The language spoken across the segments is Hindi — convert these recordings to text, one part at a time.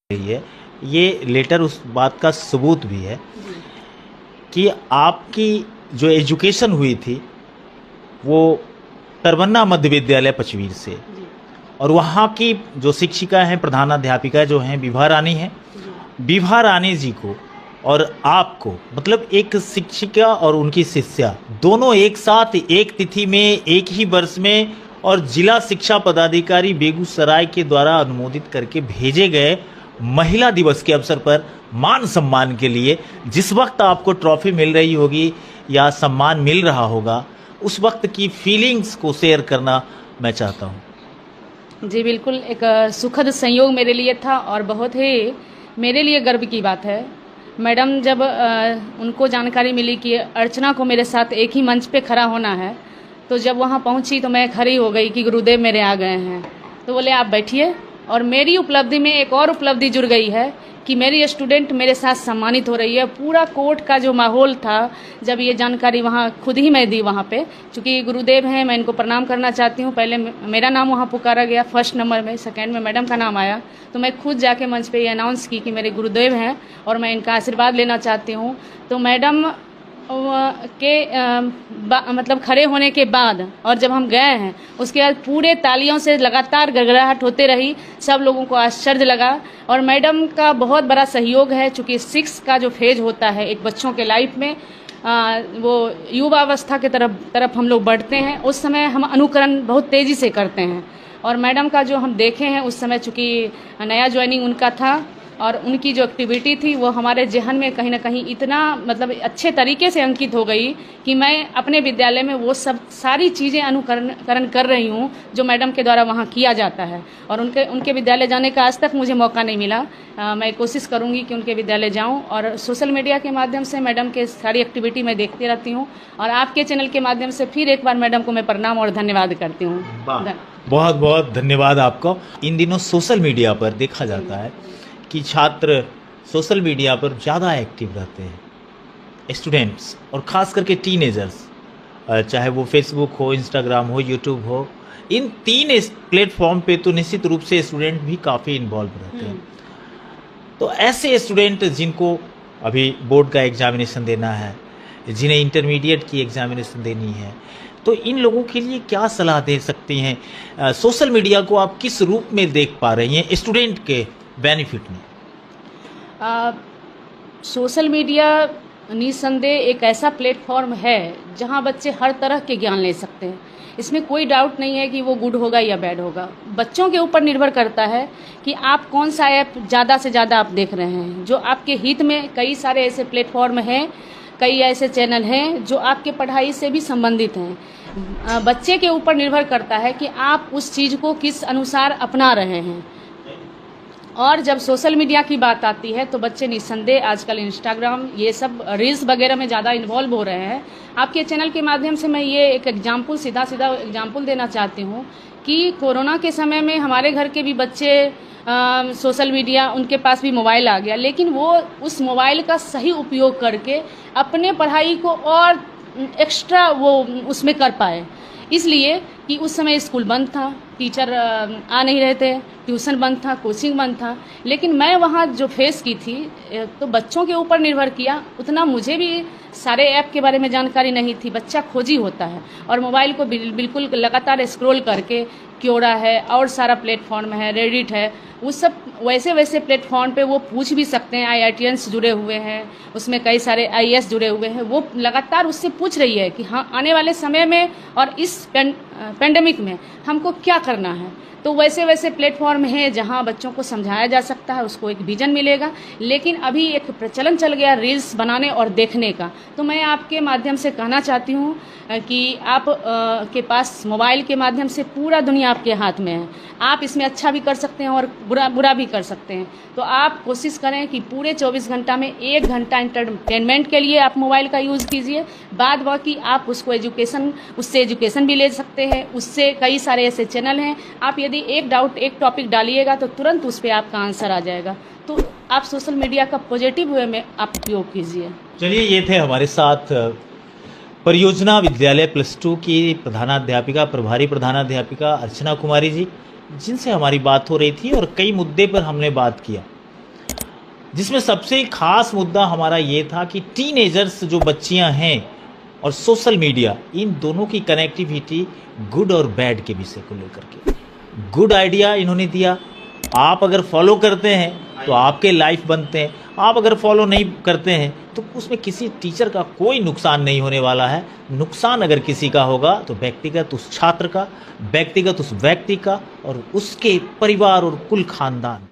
रही है, ये लेटर उस बात का सबूत भी है कि आपकी जो एजुकेशन हुई थी वो तरबन्ना मध्य विद्यालय पचवीर से, और वहाँ की जो शिक्षिका हैं, प्रधानाध्यापिका जो हैं विभा रानी हैं। विभा रानी जी को और आपको, मतलब एक शिक्षिका और उनकी शिष्या दोनों एक साथ एक तिथि में, एक ही वर्ष में, और जिला शिक्षा पदाधिकारी बेगूसराय के द्वारा अनुमोदित करके भेजे गए महिला दिवस के अवसर पर मान सम्मान के लिए, जिस वक्त आपको ट्रॉफी मिल रही होगी या सम्मान मिल रहा होगा, उस वक्त की फीलिंग्स को शेयर करना मैं चाहता हूँ। जी बिल्कुल, एक सुखद संयोग मेरे लिए था और बहुत ही मेरे लिए गर्व की बात है। मैडम जब उनको जानकारी मिली कि अर्चना को मेरे साथ एक ही मंच पे खड़ा होना है, तो जब वहाँ पहुँची तो मैं खड़ी हो गई कि गुरुदेव मेरे आ गए हैं। तो बोले आप बैठिए, और मेरी उपलब्धि में एक और उपलब्धि जुड़ गई है कि मेरी स्टूडेंट मेरे साथ सम्मानित हो रही है। पूरा कोर्ट का जो माहौल था, जब ये जानकारी वहाँ खुद ही मैं दी वहाँ पे, चूँकि गुरुदेव हैं, मैं इनको प्रणाम करना चाहती हूँ। पहले मेरा नाम वहाँ पुकारा गया फर्स्ट नंबर में, सेकंड में मैडम का नाम आया, तो मैं खुद जाके मंच पे ये अनाउंस की कि मेरे गुरुदेव हैं और मैं इनका आशीर्वाद लेना चाहती हूँ। तो मैडम के मतलब खड़े होने के बाद और जब हम गए हैं, उसके बाद पूरे तालियों से लगातार गड़गड़ाहट होते रही, सब लोगों को आश्चर्य लगा। और मैडम का बहुत बड़ा सहयोग है, चूँकि 6 का जो फेज होता है एक बच्चों के लाइफ में, वो युवावस्था के तरफ हम लोग बढ़ते हैं, उस समय हम अनुकरण बहुत तेज़ी से करते हैं। और मैडम का जो हम देखे हैं उस समय, चूँकि नया ज्वाइनिंग उनका था और उनकी जो एक्टिविटी थी वो हमारे जहन में कहीं ना कहीं इतना मतलब अच्छे तरीके से अंकित हो गई कि मैं अपने विद्यालय में वो सब सारी चीज़ें अनुकरण कर रही हूँ जो मैडम के द्वारा वहाँ किया जाता है। और उनके विद्यालय जाने का आज तक मुझे मौका नहीं मिला। मैं कोशिश करूँगी कि उनके विद्यालय जाऊँ, और सोशल मीडिया के माध्यम से मैडम के सारी एक्टिविटी मैं देखती रहती हूँ, और आपके चैनल के माध्यम से फिर एक बार मैडम को मैं प्रणाम और धन्यवाद करती हूँ। बहुत बहुत धन्यवाद आपको। इन दिनों सोशल मीडिया पर देखा जाता है कि छात्र सोशल मीडिया पर ज़्यादा एक्टिव रहते हैं, स्टूडेंट्स और ख़ास करके टीनेजर्स, चाहे वो फेसबुक हो, इंस्टाग्राम हो, यूट्यूब हो, इन 3 प्लेटफॉर्म पे तो निश्चित रूप से स्टूडेंट भी काफ़ी इन्वॉल्व रहते हैं। तो ऐसे स्टूडेंट जिनको अभी बोर्ड का एग्जामिनेशन देना है, जिन्हें इंटरमीडिएट की एग्जामिनेशन देनी है, तो इन लोगों के लिए क्या सलाह दे सकती हैं? सोशल मीडिया को आप किस रूप में देख पा रही हैं स्टूडेंट के बेनिफिट में? सोशल मीडिया निस्संदेह एक ऐसा प्लेटफॉर्म है जहां बच्चे हर तरह के ज्ञान ले सकते हैं। इसमें कोई डाउट नहीं है कि वो गुड होगा या बैड होगा। बच्चों के ऊपर निर्भर करता है कि आप कौन सा ऐप ज़्यादा से ज़्यादा आप देख रहे हैं। जो आपके हित में कई सारे ऐसे प्लेटफॉर्म हैं, कई ऐसे चैनल हैं जो आपके पढ़ाई से भी संबंधित हैं। बच्चे के ऊपर निर्भर करता है कि आप उस चीज़ को किस अनुसार अपना रहे हैं। और जब सोशल मीडिया की बात आती है तो बच्चे निस्संदेह आजकल इंस्टाग्राम, ये सब रील्स वगैरह में ज़्यादा इन्वॉल्व हो रहे हैं। आपके चैनल के माध्यम से मैं ये एक एग्जाम्पल, सीधा एग्जाम्पल देना चाहती हूँ कि कोरोना के समय में हमारे घर के भी बच्चे सोशल मीडिया, उनके पास भी मोबाइल आ गया, लेकिन वो उस मोबाइल का सही उपयोग करके अपने पढ़ाई को और एक्स्ट्रा वो उसमें कर पाए। इसलिए कि उस समय स्कूल बंद था, टीचर आ नहीं रहे थे, ट्यूशन बंद था, कोचिंग बंद था, लेकिन मैं वहाँ जो फेस की थी तो बच्चों के ऊपर निर्भर किया। उतना मुझे भी सारे ऐप के बारे में जानकारी नहीं थी। बच्चा खोजी होता है और मोबाइल को बिल्कुल लगातार स्क्रॉल करके, क्योरा है और सारा प्लेटफॉर्म है, रेडिट है, उस सब वैसे प्लेटफॉर्म पे वो पूछ भी सकते हैं। IITians जुड़े हुए हैं, उसमें कई सारे IAS जुड़े हुए हैं। वो लगातार उससे पूछ रही है कि हाँ, आने वाले समय में और इस पेंडेमिक में हमको क्या करना है। तो वैसे प्लेटफॉर्म हैं जहां बच्चों को समझाया जा सकता है, उसको एक विजन मिलेगा। लेकिन अभी एक प्रचलन चल गया रील्स बनाने और देखने का। तो मैं आपके माध्यम से कहना चाहती हूँ कि आप के पास मोबाइल के माध्यम से पूरा दुनिया आपके हाथ में है। आप इसमें अच्छा भी कर सकते हैं और बुरा भी कर सकते हैं। तो आप कोशिश करें कि पूरे 24 घंटा में 1 घंटा एंटरटेनमेंट के लिए आप मोबाइल का यूज़ कीजिए। बाद बाकी आप उसको उससे एजुकेशन भी ले सकते हैं। उससे कई सारे ऐसे चैनल हैं, आप यदि एक टॉपिक डालिएगा तो तुरंत उस पर आपका आंसर आ जाएगा। तो आप सोशल मीडिया का पॉजिटिव वे में आप उपयोग कीजिए। चलिए, ये थे हमारे साथ परियोजना विद्यालय +2 की प्रभारी प्रधानाध्यापिका अर्चना कुमारी जी, जिनसे हमारी बात हो रही थी और कई मुद्दे पर हमने बात किया। जिसमें सबसे खास मुद्दा हमारा ये था कि टीनेजर्स जो बच्चियां हैं और सोशल मीडिया, इन दोनों की कनेक्टिविटी गुड और बैड के विषय को लेकर के गुड आइडिया इन्होंने दिया। आप अगर फॉलो करते हैं तो आपके लाइफ बनते हैं, आप अगर फॉलो नहीं करते हैं तो उसमें किसी टीचर का कोई नुकसान नहीं होने वाला है। नुकसान अगर किसी का होगा तो व्यक्तिगत उस छात्र का, व्यक्तिगत उस व्यक्ति का और उसके परिवार और कुल खानदान का।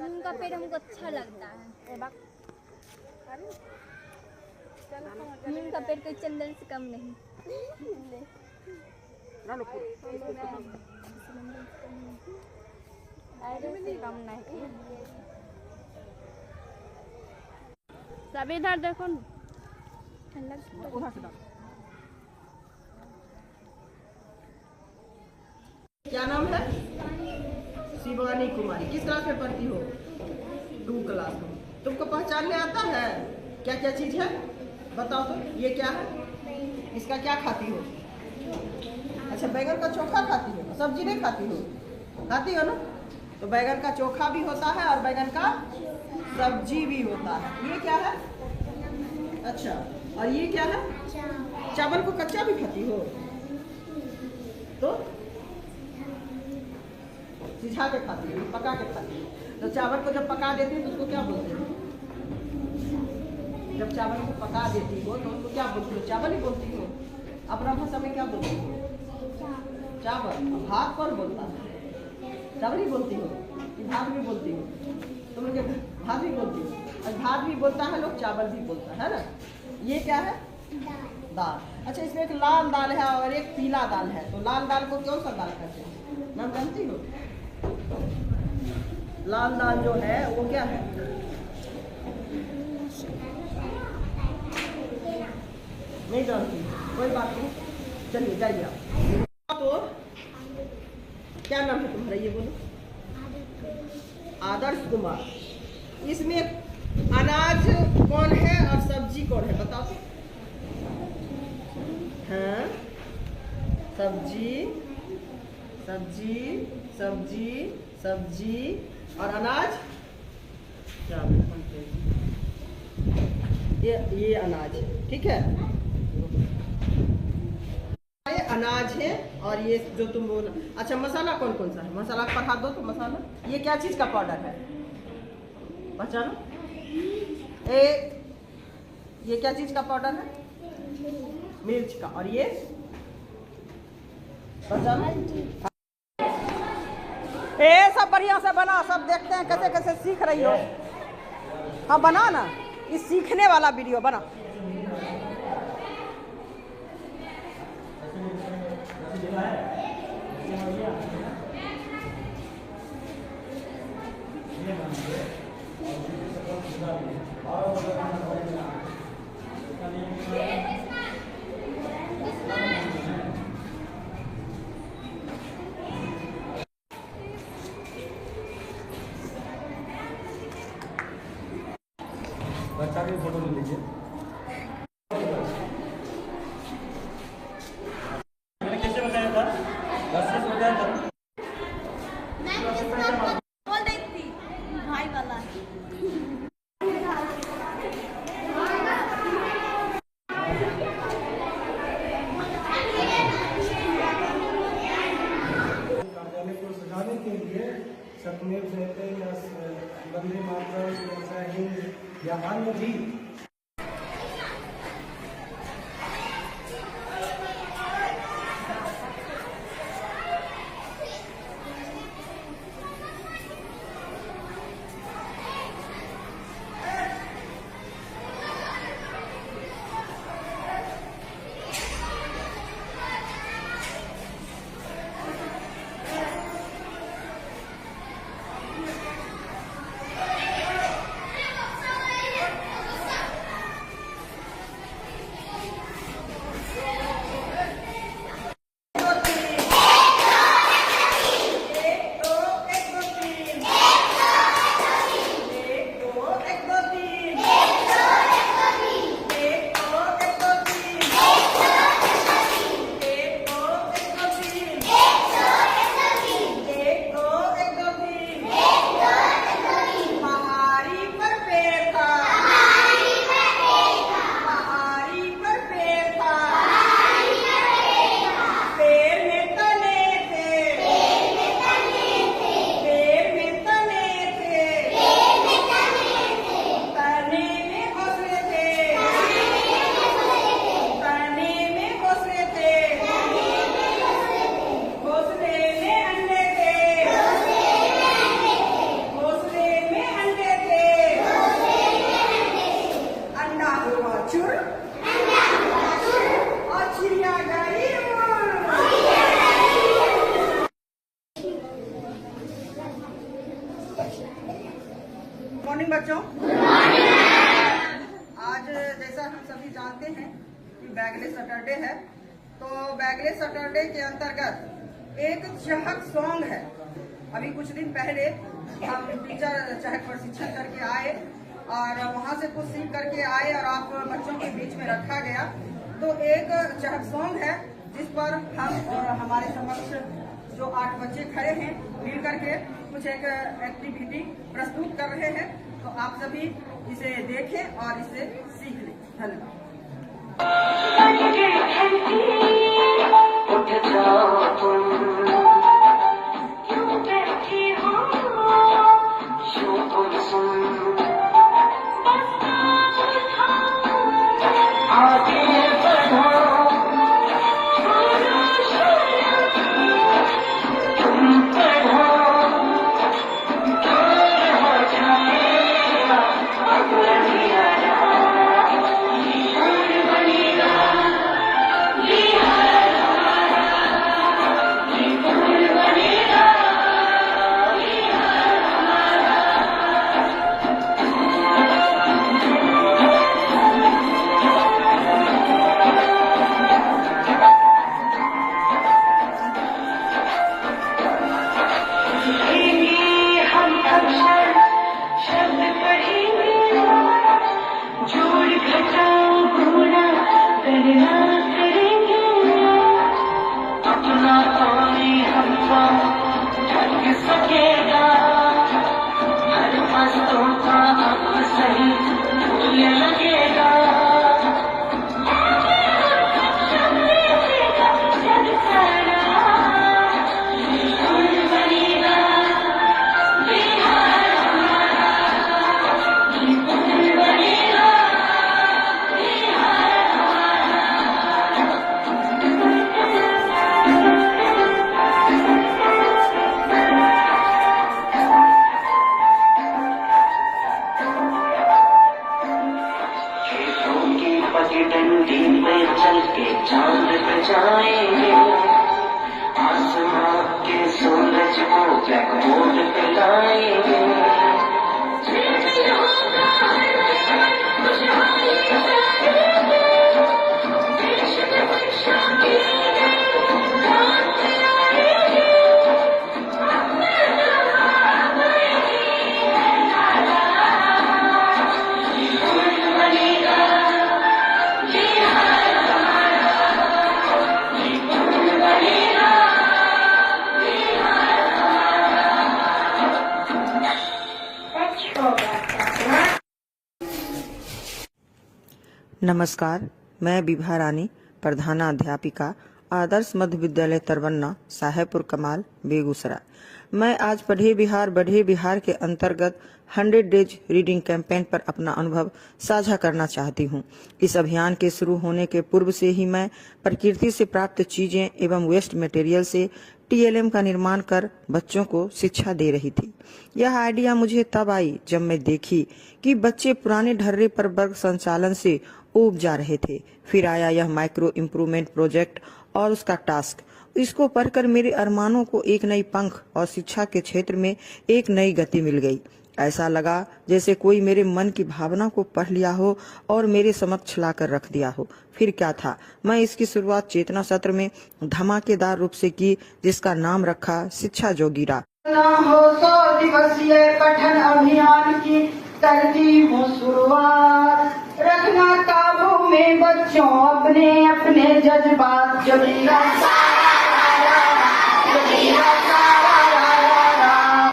उनका पेड़ हमको अच्छा लगता है। उनका पेड़ कोई चंदन से कम नहीं। कम नहीं। सब इधर देखो न। क्या नाम है? शिवानी कुमारी। किस क्लास में पढ़ती हो? 2 क्लास में। तुमको पहचानने आता है क्या क्या चीज है? बताओ तो। ये क्या है? इसका क्या खाती हो? अच्छा, बैगन का चोखा खाती हो, सब्जी नहीं खाती हो? खाती हो ना? तो बैगन का चोखा भी होता है और बैगन का सब्जी भी होता है। ये क्या है? अच्छा, और ये क्या है? चावल को कच्चा भी खाती हो? तो सिझा के खाती है, पका के खाती है। तो चावल को जब पका देती है तो उसको क्या बोलते हैं? जब चावल को पका देती हो तो उसको क्या बोलती हो? चावल ही बोलती हो। अपना भाषा में क्या बोलती हो? चावल। भात कौन बोलता है? चावल ही बोलती हो कि भात भी बोलती हो? तुम लोग भात भी बोलती हो। और भात भी बोलता है लोग, चावल भी बोलता है ना। ये क्या है? दाल। अच्छा, इसमें एक लाल दाल है और एक पीला दाल है। तो लाल दाल को कौन सा दाल कहते हैं? नाम जानती हो? लाल दाल जो है वो क्या है? नहीं जानती, कोई बात नहीं, चलिए जाइए आप। तो क्या नाम है तुम्हारा, ये बोलो? आदर्श कुमार। इसमें अनाज कौन है और सब्जी कौन है, बताओ। हाँ, सब्जी सब्जी सब्जी सब्जी और अनाज क्या ये अनाज है, ठीक है। ये अनाज है और ये जो तुम बोल, अच्छा मसाला कौन कौन सा है? मसाला पर हाथ दो तो मसाला, ये क्या चीज का पाउडर है? पहचानो। ये क्या चीज का पाउडर है? मिर्च का। और ये पहचानो। सब बढ़िया से बना, सब देखते हैं कैसे कैसे सीख रही हो। हाँ बना ना, ये सीखने वाला वीडियो बना। बच्चा की फोटो ले लीजिए। मैंने कैसे बताया था? 10 बताया था। बोल रही थी भाई वाला। कार्यालय को सजाने के लिए सत्यमेव जयते या वंदे मातरम जैसा हिंद या अन्य भी मॉर्निंग बच्चों। आज जैसा हम सभी जानते हैं कि बैगलेस सैटरडे है, तो बैगलेस सैटरडे के अंतर्गत एक चहक सॉन्ग है। अभी कुछ दिन पहले हम टीचर चहक प्रशिक्षण करके आए और वहां से कुछ सीख करके आए और आप बच्चों के बीच में रखा गया। तो एक चहक सॉन्ग है जिस पर हम और हमारे समक्ष जो 8 बच्चे खड़े हैं मिल करके कुछ एक एक्टिविटी प्रस्तुत कर रहे हैं। तो आप सभी इसे देखें और इसे सीख लें। धन्यवाद। नमस्कार, मैं विभा रानी, प्रधानाध्यापिका, आदर्श मध्य विद्यालय तरवन्ना, साहेबपुर कमाल, बेगूसराय। मैं आज पढ़े बिहार बढ़े बिहार के अंतर्गत 100 डेज रीडिंग कैंपेन पर अपना अनुभव साझा करना चाहती हूँ। इस अभियान के शुरू होने के पूर्व से ही मैं प्रकृति से प्राप्त चीजें एवं वेस्ट मटेरियल से TLM का निर्माण कर बच्चों को शिक्षा दे रही थी। यह आइडिया मुझे तब आई जब मैं देखी कि बच्चे पुराने ढर्रे पर वर्ग संचालन से ऊब जा रहे थे। फिर आया यह माइक्रो इम्प्रूवमेंट प्रोजेक्ट और उसका टास्क। इसको पढ़कर मेरे अरमानों को एक नई पंख और शिक्षा के क्षेत्र में एक नई गति मिल गई। ऐसा लगा जैसे कोई मेरे मन की भावना को पढ़ लिया हो और मेरे समक्ष लाकर रख दिया हो। फिर क्या था, मैं इसकी शुरुआत चेतना सत्र में धमाकेदार रूप से की, जिसका नाम रखा शिक्षा जोगिरा। हो 100 दिवसीय पठन अभियान की करती हूँ शुरुआत, रखना काबू में बच्चों अपने अपने जज्बात।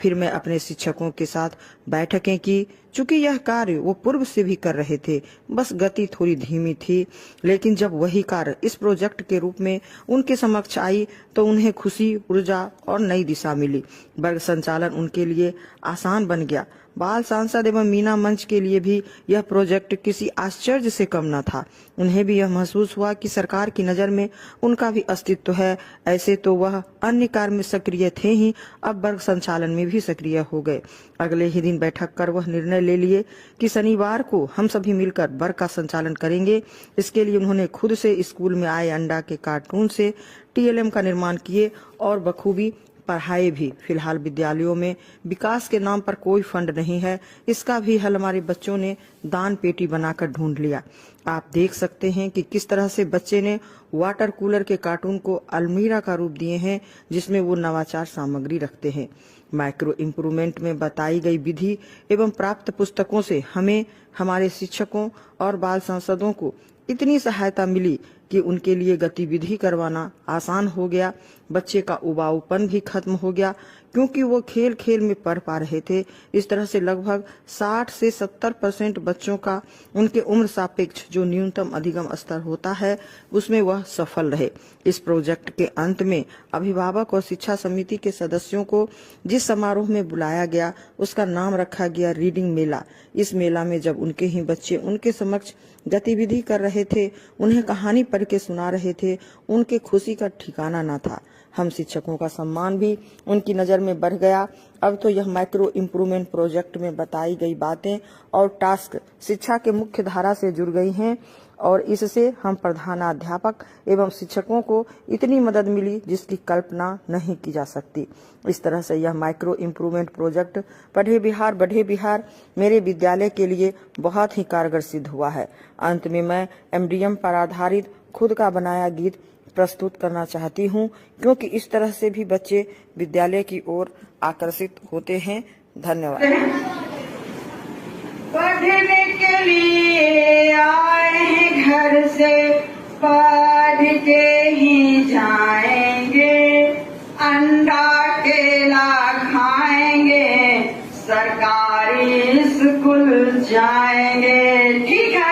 फिर मैं अपने शिक्षकों के साथ बैठकें की। चूंकि यह कार्य वो पूर्व से भी कर रहे थे, बस गति थोड़ी धीमी थी, लेकिन जब वही कार्य इस प्रोजेक्ट के रूप में उनके समक्ष आई तो उन्हें खुशी, ऊर्जा और नई दिशा मिली। वर्ग संचालन उनके लिए आसान बन गया। बाल सांसद एवं मीना मंच के लिए भी यह प्रोजेक्ट किसी आश्चर्य से कम न था। उन्हें भी यह महसूस हुआ कि सरकार की नजर में उनका भी अस्तित्व है। ऐसे तो वह अन्य कार्य में सक्रिय थे ही, अब वर्ग संचालन में भी सक्रिय हो गए। अगले ही दिन बैठक कर वह निर्णय ले लिए कि शनिवार को हम सभी मिलकर वर्ग का संचालन करेंगे। इसके लिए उन्होंने खुद से स्कूल में आए अंडा के कार्टून से TLM का निर्माण किए और बखूबी पढ़ाए भी। फिलहाल विद्यालयों में विकास के नाम पर कोई फंड नहीं है। इसका भी हल हमारे बच्चों ने दान पेटी बनाकर ढूंढ लिया। आप देख सकते हैं कि किस तरह से बच्चे ने वाटर कूलर के कार्टून को अलमीरा का रूप दिए हैं, जिसमें वो नवाचार सामग्री रखते हैं। माइक्रो इम्प्रूवमेंट में बताई गई विधि एवं प्राप्त पुस्तकों से हमें, हमारे शिक्षकों और बाल सांसदों को इतनी सहायता मिली कि उनके लिए गतिविधि करवाना आसान हो गया। बच्चे का उबाऊपन भी खत्म हो गया, क्योंकि वो खेल खेल में पढ़ पा रहे थे। इस तरह से लगभग 60 से 70% बच्चों का उनके उम्र सापेक्ष जो न्यूनतम अधिगम स्तर होता है, उसमें वह सफल रहे। इस प्रोजेक्ट के अंत में अभिभावक और शिक्षा समिति के सदस्यों को जिस समारोह में बुलाया गया, उसका नाम रखा गया रीडिंग मेला। इस मेला में जब उनके ही बच्चे उनके समक्ष गतिविधि कर रहे थे, उन्हें कहानी पढ़ के सुना रहे थे, उनके खुशी का ठिकाना न था। हम शिक्षकों का सम्मान भी उनकी नजर में बढ़ गया। अब तो यह माइक्रो इम्प्रूवमेंट प्रोजेक्ट में बताई गई बातें और टास्क शिक्षा के मुख्य धारा से जुड़ गई हैं और इससे हम प्रधानाध्यापक एवं शिक्षकों को इतनी मदद मिली जिसकी कल्पना नहीं की जा सकती। इस तरह से यह माइक्रो इम्प्रूवमेंट प्रोजेक्ट पढ़े बिहार बढ़े बिहार मेरे विद्यालय के लिए बहुत ही कारगर सिद्ध हुआ है। अंत में मैं MDM पर आधारित खुद का बनाया गीत प्रस्तुत करना चाहती हूँ, क्योंकि इस तरह से भी बच्चे विद्यालय की ओर आकर्षित होते हैं। धन्यवाद। पढ़ने के लिए आए हैं घर से, पढ़ के ही जाएंगे, अंडा केला खाएंगे, सरकारी स्कूल जाएंगे। ठीक है।